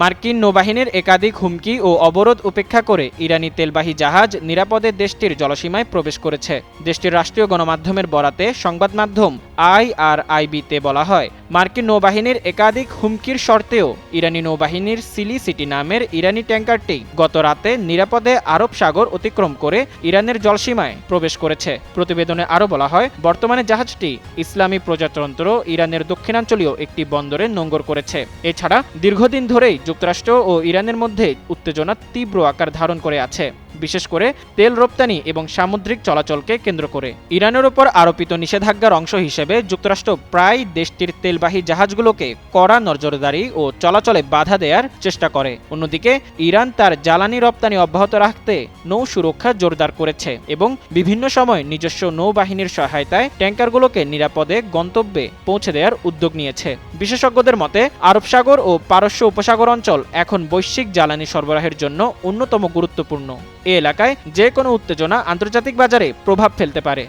মার্কিন নৌবাহিনীর একাধিক হুমকি ও অবরোধ উপেক্ষা করে ইরানি তেলবাহী জাহাজ নিরাপদে দেশটির জলসীমায় প্রবেশ করেছে। দেশটির রাষ্ট্রীয় গণমাধ্যমের বরাতে সংবাদ মাধ্যম IRIB-তে বলা হয়, মার্কিন নৌবাহিনীর একাধিক হুমকির শর্তেও ইরানি নৌবাহিনীর সিলি সিটি নামের ইরানি ট্যাঙ্কারটি গত রাতে নিরাপদে আরব সাগর অতিক্রম করে ইরানের জলসীমায় প্রবেশ করেছে। প্রতিবেদনে আরও বলা হয়, বর্তমানে জাহাজটি ইসলামী প্রজাতন্ত্র ইরানের দক্ষিণাঞ্চলীয় একটি বন্দরে নোঙর করেছে। এছাড়া দীর্ঘদিন ধরেই যুক্তরাষ্ট্র ও ইরানের মধ্যে উত্তেজনা তীব্র আকার ধারণ করে আছে, বিশেষ করে তেল রপ্তানি এবং সামুদ্রিক চলাচলকে কেন্দ্র করে। ইরানের উপর আরোপিত নিষেধাজ্ঞার অংশ হিসেবে যুক্তরাষ্ট্র প্রায় দেশটির তেলবাহী জাহাজগুলোকে কড়া নজরদারি ও চলাচলে বাধা দেওয়ার চেষ্টা করে। অন্যদিকে ইরান তার জ্বালানি রপ্তানি অব্যাহত রাখতে নৌ সুরক্ষা জোরদার করেছে এবং বিভিন্ন সময় নিজস্ব নৌবাহিনীর সহায়তায় ট্যাঙ্কারগুলোকে নিরাপদে গন্তব্যে পৌঁছে দেওয়ার উদ্যোগ নিয়েছে। বিশেষজ্ঞদের মতে, আরব সাগর ও পারস্য উপসাগর অঞ্চল এখন বৈশ্বিক জ্বালানি সরবরাহের জন্য অন্যতম গুরুত্বপূর্ণ। এ এলাকায় যে কোনো উত্তেজনা আন্তর্জাতিক বাজারে প্রভাব ফেলতে পারে।